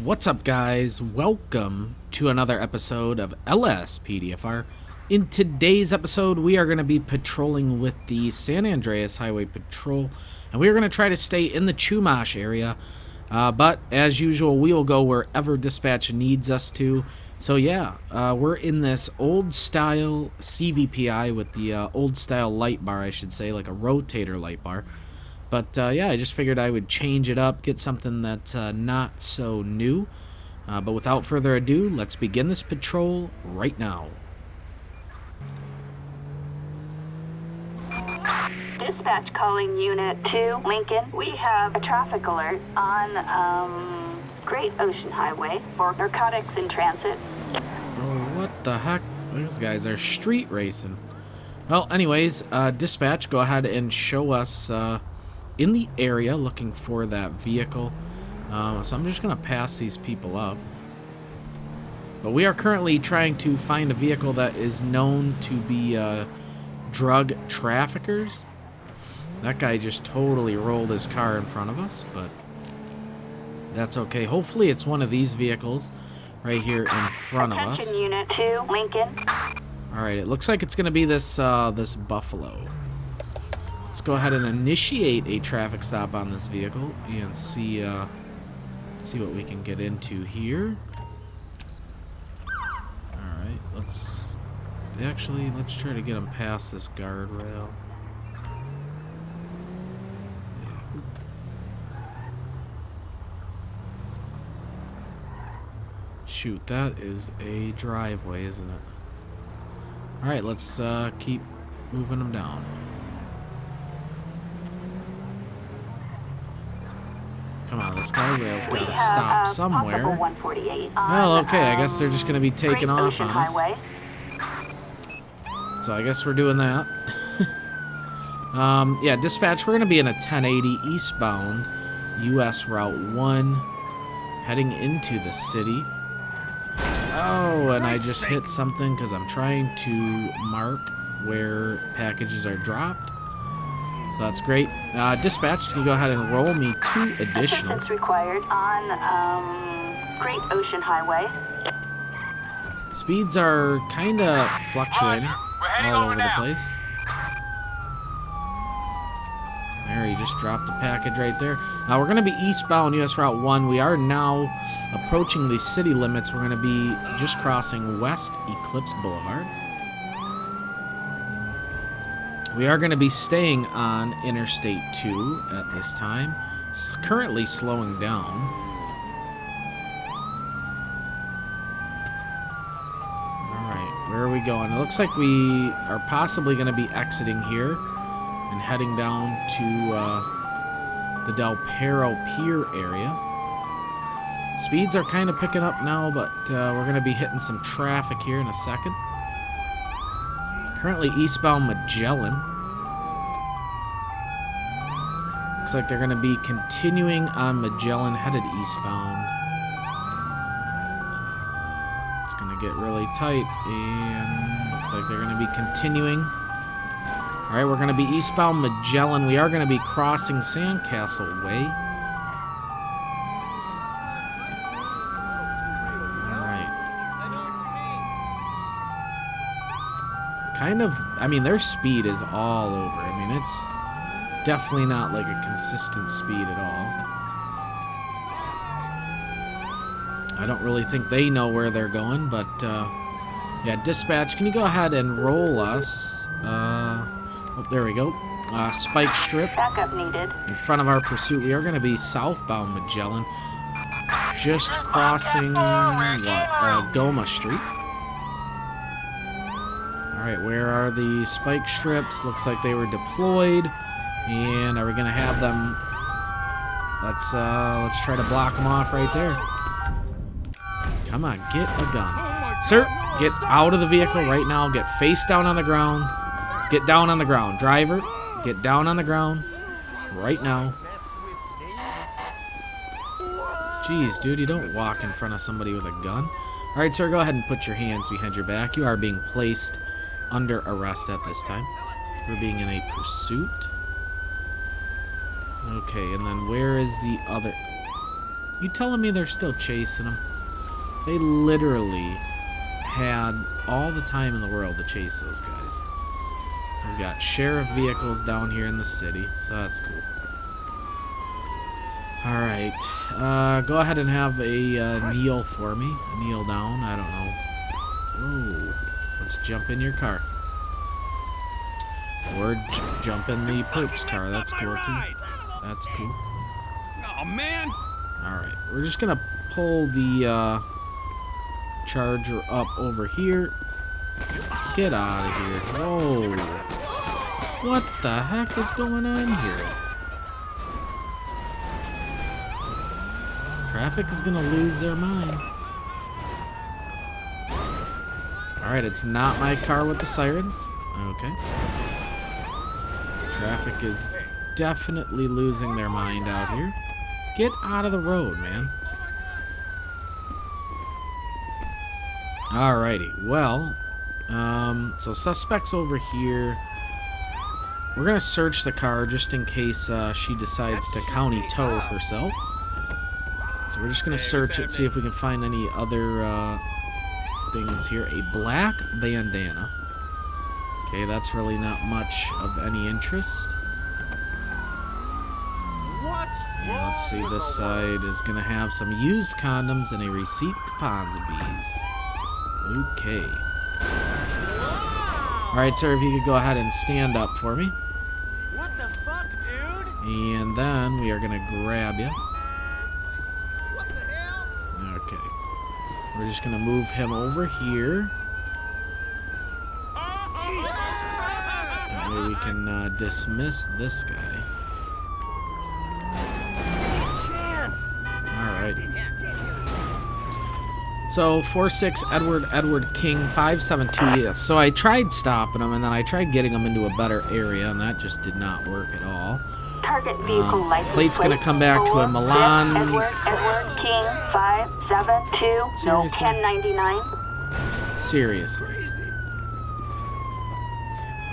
What's up, guys? Welcome to another episode of LSPDFR. In today's episode, we are going to be patrolling with the San Andreas Highway Patrol, and we are going to try to stay in the Chumash area, but as usual, we will go wherever dispatch needs us to. So yeah, we're in this old-style CVPI with the old-style light bar, I should say, like a rotator light bar. But yeah, I just figured I would change it up, get something that's not so new. But without further ado, let's begin this patrol right now. Dispatch calling Unit 2, Lincoln. We have a traffic alert on Great Ocean Highway for narcotics in transit. Oh, what the heck? Those guys are street racing. Well, anyways, dispatch, go ahead and show us in the area looking for that vehicle. So I'm just going to pass these people up. But we are currently trying to find a vehicle that is known to be drug traffickers. That guy just totally rolled his car in front of us, but that's okay. Hopefully it's one of these vehicles right here in front of us. Attention Unit 2, Lincoln. Alright, it looks like it's going to be this this Buffalo. Let's go ahead and initiate a traffic stop on this vehicle and see what we can get into here. Alright, let's try to get him past this guardrail. Shoot, that is a driveway, isn't it? Alright, let's keep moving him down. Come on, this guardrail's gotta stop somewhere. Well, okay, I guess they're just gonna be taking off on us. So I guess we're doing that. Yeah, dispatch, we're gonna be in a 1080 eastbound US Route 1 heading into the city. Oh, and I just hit something because I'm trying to mark where packages are dropped. So that's great. Dispatch, can you go ahead and roll me 2 additionals? Assistance required on Great Ocean Highway. Speeds are kind of fluctuating all over the place. There, he just dropped the package right there. Now we're going to be eastbound US Route 1. We are now approaching the city limits. We're going to be just crossing West Eclipse Boulevard. We are going to be staying on Interstate 2 at this time. It's currently slowing down. Alright, where are we going? It looks like we are possibly going to be exiting here and heading down to the Del Perro Pier area. Speeds are kind of picking up now, but we're going to be hitting some traffic here in a second. Currently eastbound Magellan. Looks like they're going to be continuing on Magellan, headed eastbound. It's going to get really tight, and looks like they're going to be continuing. Alright, we're going to be eastbound Magellan. We are going to be crossing Sandcastle Way. Kind of, I mean, their speed is all over. I mean, it's definitely not like a consistent speed at all. I don't really think they know where they're going, but yeah, dispatch, can you go ahead and roll us? Oh, there we go. Spike strip. Backup needed. In front of our pursuit. We are going to be southbound Magellan, just crossing what? Doma Street. Alright, where are the spike strips? Looks like they were deployed. And are we gonna have them? Let's try to block them off right there. Come on, get a gun. Sir, get out of the vehicle right now. Get face down on the ground. Get down on the ground. Driver, get down on the ground right now. Jeez, dude, you don't walk in front of somebody with a gun. Alright, sir, go ahead and put your hands behind your back. You are being placed under arrest at this time for being in a pursuit. Okay, and then where is the other? You telling me they're still chasing him? They literally had all the time in the world to chase those guys. We've got sheriff vehicles down here in the city, so that's cool. Alright, go ahead and have a kneel for me. Kneel down, I don't know. Ooh, let's jump in your car. Or jump in the perp's car, that's cool too. That's cool. Oh man! Alright, we're just gonna pull the Charger up over here. Get out of here. Whoa. What the heck is going on here? Traffic is gonna lose their mind. Alright, it's not my car with the sirens. Okay. Traffic is definitely losing their mind out here. Get out of the road, man. Alrighty, well, so suspect's over here. We're gonna search the car just in case she decides to county tow herself. So we're just gonna search it, see if we can find any other things here. A black bandana. Okay, that's really not much of any interest. Yeah, let's see, this side is gonna have some used condoms and a receipt to Ponzi. Okay. Alright, sir, if you could go ahead and stand up for me. What the fuck, dude? And then we are gonna grab you. What the hell? Okay. We're just gonna move him over here. That way we can dismiss this guy. Alrighty. So 46 Edward King 572. Yes. So I tried stopping him, and then I tried getting him into a better area, and that just did not work at all. Target vehicle license Plate's gonna come back to a Milan. Edward King 572. No Seriously? 1099. Seriously.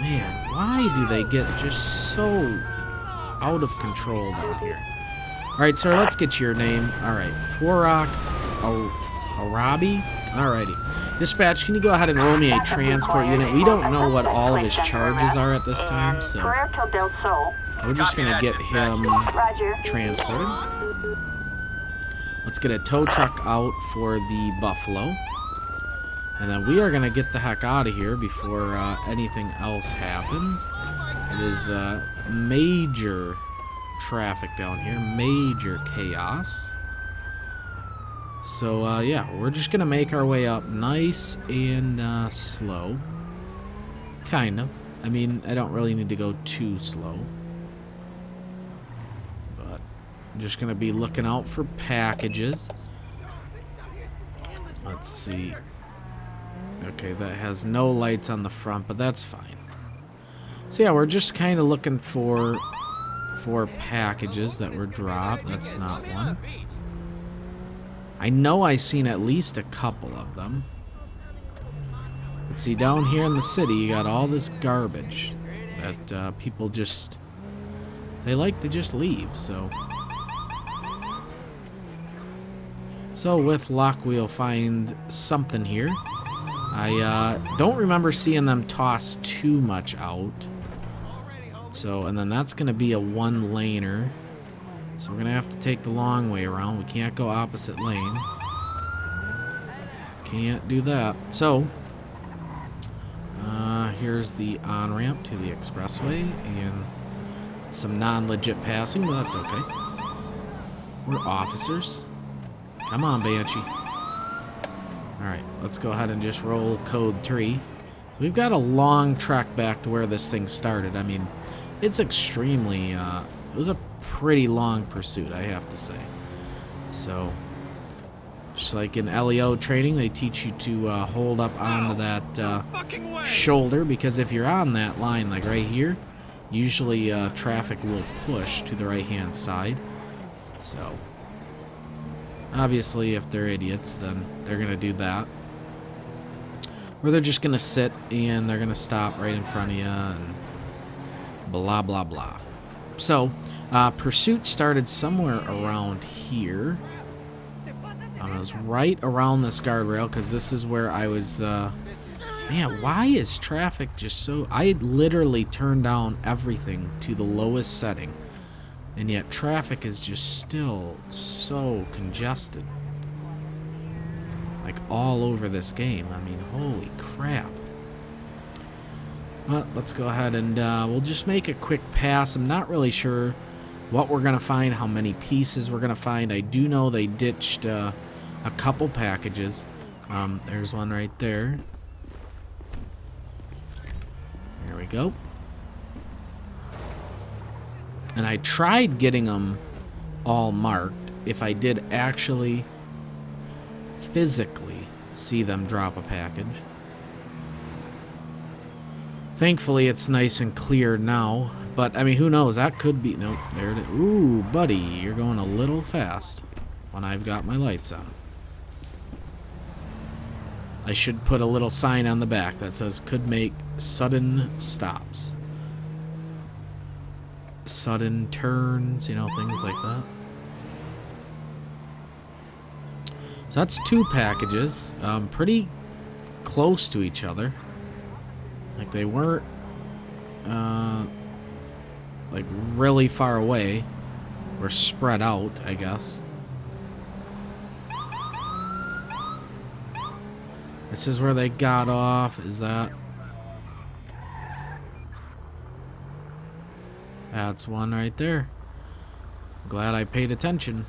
Man, why do they get just so out of control down here? Alright, sir, let's get your name. Alright, Forok Arabi. Alrighty. Dispatch, can you go ahead and roll me a transport unit? We don't know what all of his charges are at this time, so we're just gonna get him transported. Let's get a tow truck out for the Buffalo. And then we are gonna get the heck out of here before anything else happens. It is major traffic down here, major chaos. So yeah, we're just gonna make our way up nice and slow. Kind of. I mean, I don't really need to go too slow. But I'm just gonna be looking out for packages. Let's see. Okay, that has no lights on the front, but that's fine. So yeah, we're just kind of looking for packages that were dropped. That's not one. I know I've seen at least a couple of them. Let's see, down here in the city, you got all this garbage that people just, they like to just leave, so. So with luck, we'll find something here. I don't remember seeing them toss too much out. So, and then that's going to be a one-laner. So we're going to have to take the long way around. We can't go opposite lane. Can't do that. So, here's the on-ramp to the expressway. And some non-legit passing, but that's okay. We're officers. Come on, Banshee. Alright, let's go ahead and just roll code 3. So we've got a long trek back to where this thing started. I mean, it's extremely, it was a pretty long pursuit, I have to say. So, just like in LEO training, they teach you to hold up onto that shoulder, because if you're on that line, like right here, usually traffic will push to the right-hand side. So, obviously, if they're idiots, then they're going to do that. Or they're just going to sit and they're going to stop right in front of you and blah, blah, blah. So, pursuit started somewhere around here. I was right around this guardrail because this is where I was... Man, why is traffic just so... I literally turned down everything to the lowest setting. And yet traffic is just still so congested. Like all over this game. I mean, holy crap. But let's go ahead and we'll just make a quick pass. I'm not really sure what we're going to find, how many pieces we're going to find. I do know they ditched a couple packages. There's one right there. There we go. And I tried getting them all marked if I did actually physically see them drop a package. Thankfully, it's nice and clear now. But, I mean, who knows? That could be... Nope, there it is. Ooh, buddy, you're going a little fast when I've got my lights on. I should put a little sign on the back that says, could make sudden stops. Sudden turns, you know, things like that. So that's 2 packages, pretty close to each other. Like they weren't, like really far away, or spread out, I guess. This is where they got off, is that? That's one right there. Glad I paid attention.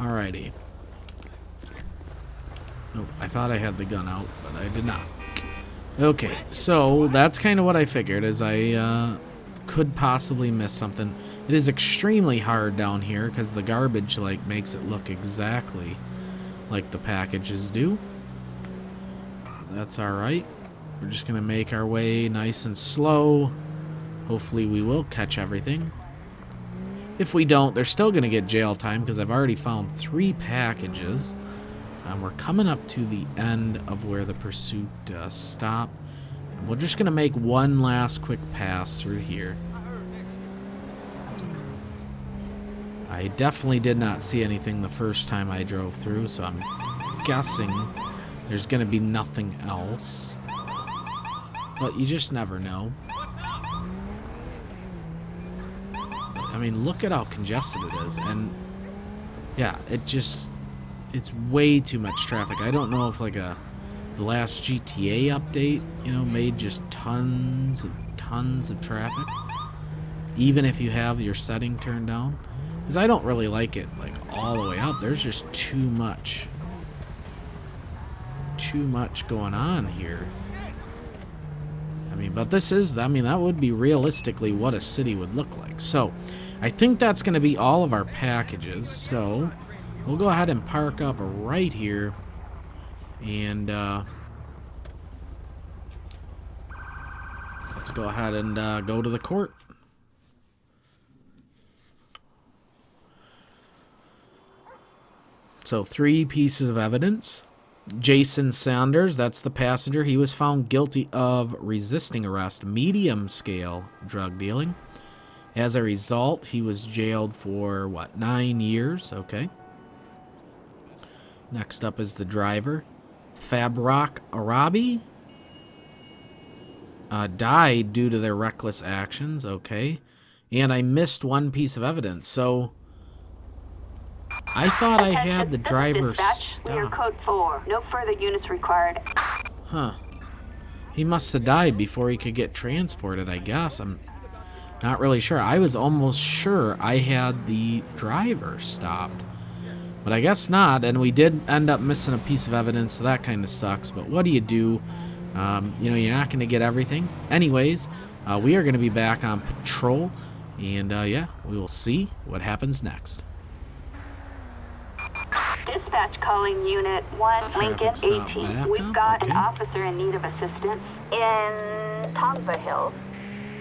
Alrighty. Oh, I thought I had the gun out, but I did not. Okay, so that's kind of what I figured, is I could possibly miss something. It is extremely hard down here because the garbage like makes it look exactly like the packages do. That's alright. We're just gonna make our way nice and slow. Hopefully we will catch everything. If we don't, they're still gonna get jail time because I've already found 3 packages. We're coming up to the end of where the pursuit stopped. We're just gonna make one last quick pass through here. I definitely did not see anything the first time I drove through, so I'm guessing there's gonna be nothing else. But you just never know. I mean, look at how congested it is, and yeah, it's way too much traffic. I don't know if like the last GTA update, you know, made just tons of traffic, even if you have your setting turned down, because I don't really like it like all the way up. There's just too much going on here. I mean, but this is, I mean, that would be realistically what a city would look like. So I think that's going to be all of our packages. So we'll go ahead and park up right here. And let's go ahead and go to the court. So 3 pieces of evidence. Jason Saunders, that's the passenger. He was found guilty of resisting arrest, medium scale drug dealing. As a result, he was jailed for, what, 9 years? Okay. Next up is the driver. Fabrak Arabi died due to their reckless actions. Okay. And I missed 1 piece of evidence. So I thought I had the driver stop. We are code 4. No further units required. Huh. He must have died before he could get transported, I guess. I'm not really sure. I was almost sure I had the driver stopped. But I guess not, and we did end up missing a piece of evidence, so that kind of sucks. But what do? You know, you're not going to get everything. Anyways, we are going to be back on patrol, and yeah, we will see what happens next. Dispatch calling Unit 1, Lincoln 18. We've got an officer in need of assistance in Tongva Hills.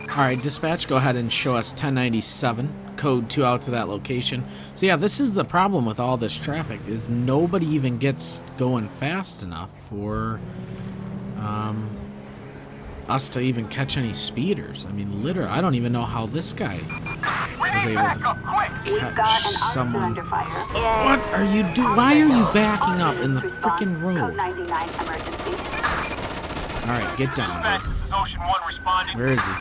Alright, dispatch, go ahead and show us 1097, code 2 out to that location. So yeah, this is the problem with all this traffic, is nobody even gets going fast enough for us to even catch any speeders. I mean, literally, I don't even know how this guy was able to We've got catch an arson someone. under fire. What are you doing? Why are you backing up in the freaking Code road? 99 emergency. Alright, get down, Dispatch, dude. this is Ocean 1 responding. Where is he?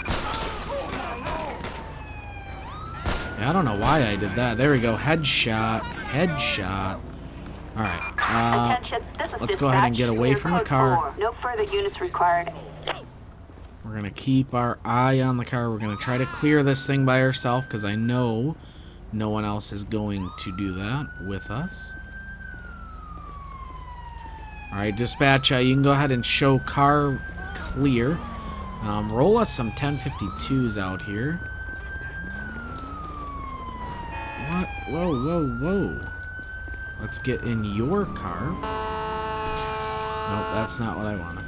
Yeah, I don't know why I did that. There we go. Headshot. Headshot. Alright. Attention, this is Let's go ahead and dispatch. get away Clear from the code car. 4. No further units required. We're going to keep our eye on the car. We're going to try to clear this thing by ourselves because I know no one else is going to do that with us. Alright, dispatch, you can go ahead and show car clear. Roll us some 1052s out here. What? Whoa, whoa, whoa. Let's get in your car. Nope, that's not what I wanted.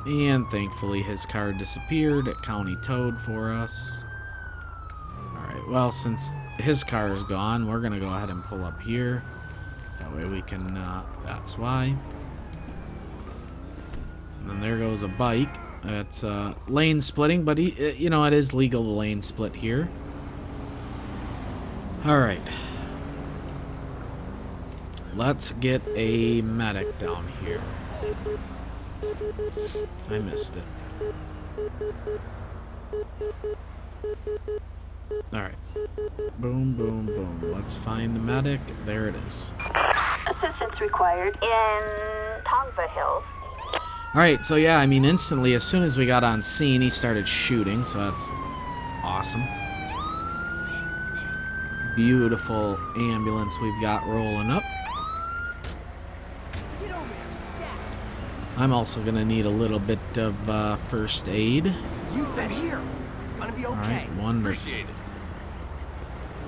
And thankfully his car disappeared. It county towed for us. Alright, well, since his car is gone, we're going to go ahead and pull up here. That way we can, that's why. And then there goes a bike. It's lane splitting, but you know, it is legal to lane split here. Alright. Let's get a medic down here. I missed it. Alright. Boom, boom, boom. Let's find the medic. There it is. Assistance required in Tongva Hills. Alright, so yeah, I mean, instantly, as soon as we got on scene, he started shooting, so that's awesome. Beautiful ambulance we've got rolling up. I'm also going to need a little bit of first aid. You've been here. It's gonna be okay. Alright, wonderful. Appreciate it.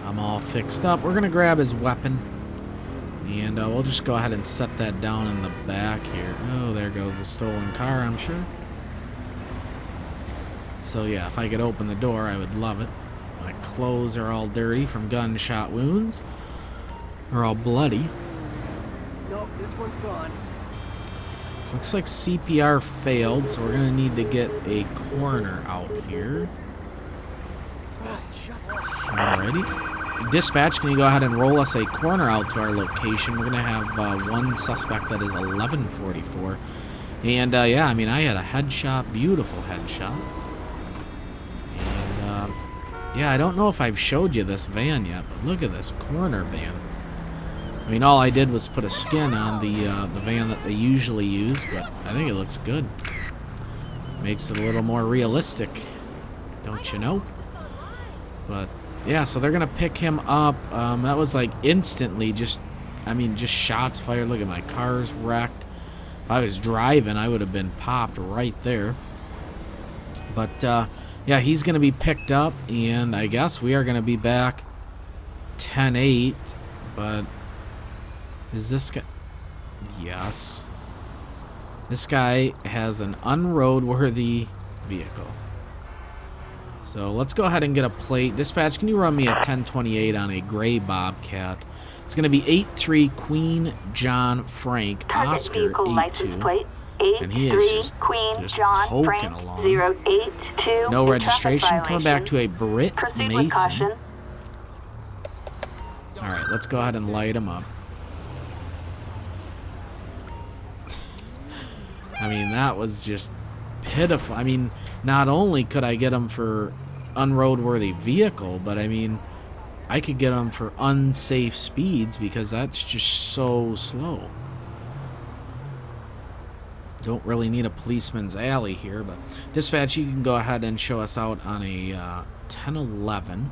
I'm all fixed up. We're going to grab his weapon. And we'll just go ahead and set that down in the back here. Oh, there goes the stolen car, I'm sure. So yeah, if I could open the door, I would love it. My clothes are all dirty from gunshot wounds. They're all bloody. Nope, this one's gone. This looks like CPR failed, so we're going to need to get a coroner out here. Just Alrighty. Dispatch, can you go ahead and roll us a coroner out to our location? We're going to have one suspect that is 1144. And yeah, I mean, I had a headshot, beautiful headshot. And yeah, I don't know if I've showed you this van yet, but look at this coroner van. I mean, all I did was put a skin on the van that they usually use, but I think it looks good. Makes it a little more realistic, don't you know? But yeah, so they're gonna pick him up. That was like instantly, just shots fired. Look at my car's wrecked. If I was driving, I would have been popped right there. But yeah, he's gonna be picked up, and I guess we are gonna be back 10-8. But is this guy? Yes. This guy has an unroadworthy vehicle. So let's go ahead and get a plate. Dispatch, can you run me a 1028 on a gray Bobcat? It's going to be 83 Queen John Frank Target Oscar vehicle license 82. plate And he is 83 just Queen John poking Frank along. 082. No in registration. traffic Coming back violation. to a Brit Proceed with caution. Mason. All right, let's go ahead and light him up. I mean, that was just pitiful. I mean, not only could I get him for unroadworthy vehicle, but I mean, I could get him for unsafe speeds because that's just so slow. Don't really need a policeman's alley here, but dispatch, you can go ahead and show us out on a 1011.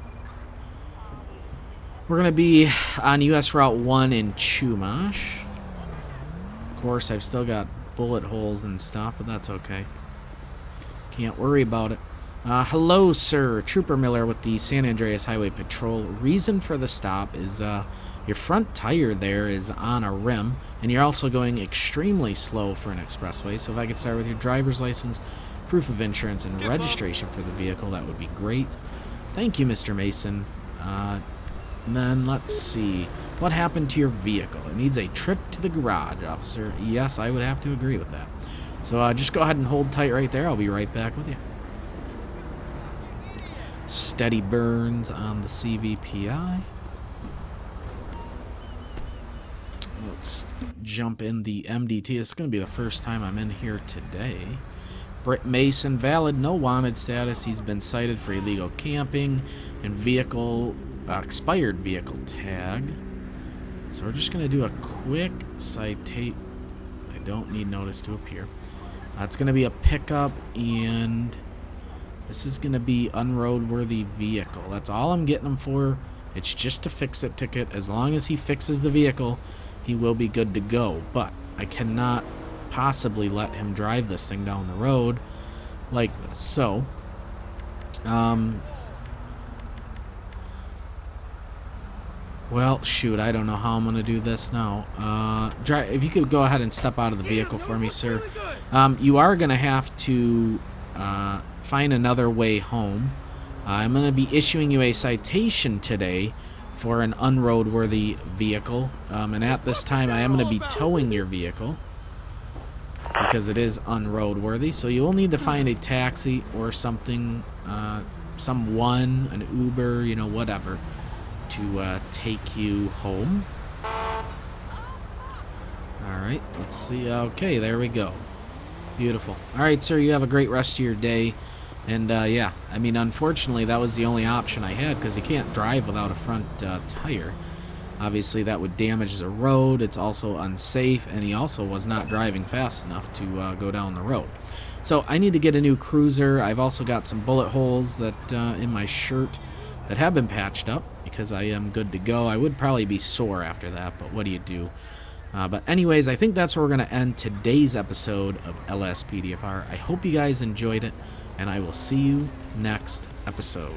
We're going to be on US Route 1 in Chumash. Of course, I've still got bullet holes and stuff, but that's okay. Can't worry about it. Hello, sir. Trooper Miller with the San Andreas Highway Patrol. Reason for the stop is your front tire there is on a rim, and you're also going extremely slow for an expressway. So if I could start with your driver's license, proof of insurance, and registration for the vehicle, that would be great. Thank you, Mr. Mason. And then let's see. What happened to your vehicle? It needs a trip to the garage, officer. Yes, I would have to agree with that. So just go ahead and hold tight right there. I'll be right back with you. Steady burns on the CVPI. Let's jump in the MDT. It's going to be the first time I'm in here today. Britt Mason, valid, no wanted status. He's been cited for illegal camping and vehicle, expired vehicle tag. So we're just going to do a quick citate. I don't need notice to appear. It's going to be a pickup, and this is going to be unroadworthy vehicle. That's all I'm getting him for. It's just a fix-it ticket. As long as he fixes the vehicle, he will be good to go. But I cannot possibly let him drive this thing down the road like this. So, well, shoot, I don't know how I'm going to do this now. If you could go ahead and step out of the vehicle for me, sir. You are going to have to find another way home. I'm going to be issuing you a citation today for an unroadworthy vehicle. And at this time, I am going to be towing your vehicle because it is unroadworthy. So you will need to find a taxi or something, someone, an Uber, you know, whatever, to take you home. Alright, let's see. Okay, there we go. Beautiful. Alright, sir, you have a great rest of your day. And, yeah, I mean, unfortunately, that was the only option I had because you can't drive without a front tire. Obviously, that would damage the road. It's also unsafe, and he also was not driving fast enough to go down the road. So I need to get a new cruiser. I've also got some bullet holes that in my shirt that have been patched up because I am good to go. I would probably be sore after that, but what do you do? But anyways, I think that's where we're going to end today's episode of LSPDFR. I hope you guys enjoyed it, and I will see you next episode.